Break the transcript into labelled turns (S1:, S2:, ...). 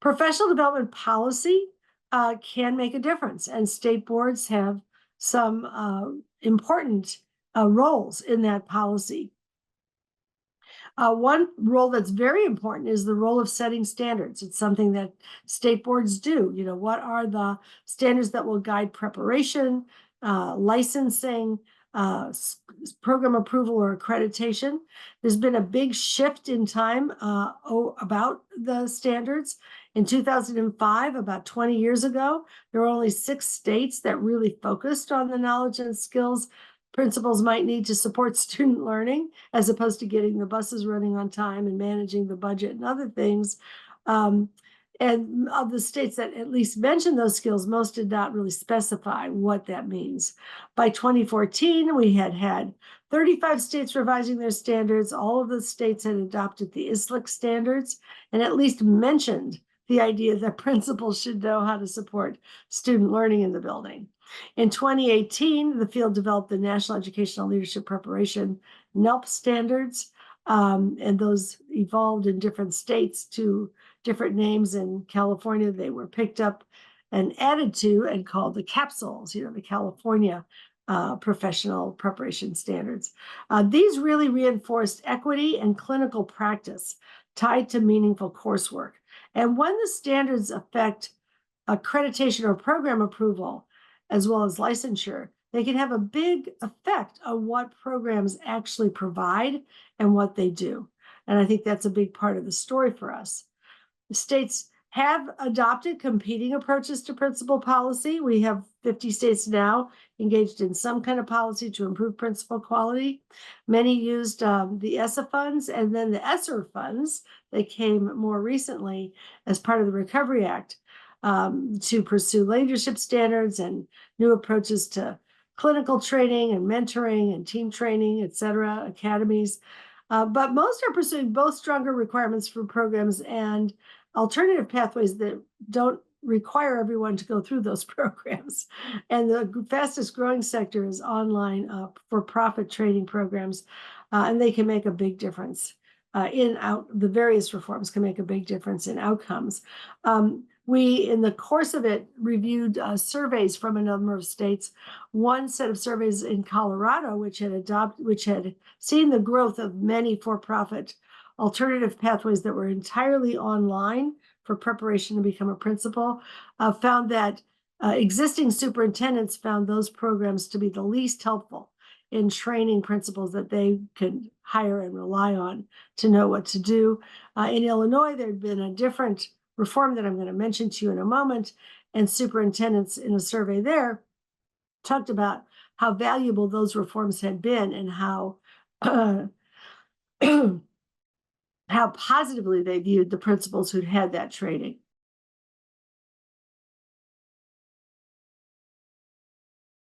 S1: Professional development policy can make a difference, and state boards have some important roles in that policy. One role that's very important is the role of setting standards. It's something that state boards do. You know, what are the standards that will guide preparation, licensing, program approval or accreditation? There's been a big shift in time about the standards. In 2005, about 20 years ago, there were only 6 states that really focused on the knowledge and skills principals might need to support student learning, as opposed to getting the buses running on time and managing the budget and other things. And of the states that at least mentioned those skills, most did not really specify what that means. By 2014, we had 35 states revising their standards. All of the states had adopted the ISLIC standards and at least mentioned the idea that principals should know how to support student learning in the building. In 2018, the field developed the National Educational Leadership Preparation NELP standards, and those evolved in different states to different names. In California, they were picked up and added to and called the capsules, you know, the California professional preparation standards. These really reinforced equity and clinical practice tied to meaningful coursework. And when the standards affect accreditation or program approval, as well as licensure, they can have a big effect on what programs actually provide and what they do. And I think that's a big part of the story for us. The states have adopted competing approaches to principal policy. We have 50 states now engaged in some kind of policy to improve principal quality. Many used the ESSA funds and then the ESSER funds. They came more recently as part of the Recovery Act to pursue leadership standards and new approaches to clinical training and mentoring and team training, et cetera, academies. But most are pursuing both stronger requirements for programs and alternative pathways that don't require everyone to go through those programs. And the fastest growing sector is online for-profit training programs, and they can make a big difference the various reforms can make a big difference in outcomes. We, in the course of it, reviewed surveys from a number of states. One set of surveys in Colorado, which had seen the growth of many for-profit alternative pathways that were entirely online for preparation to become a principal, found that existing superintendents found those programs to be the least helpful in training principals that they could hire and rely on to know what to do. In Illinois, there had been a different reform that I'm going to mention to you in a moment, and superintendents in a survey there talked about how valuable those reforms had been and how how positively they viewed the principals who'd had that training.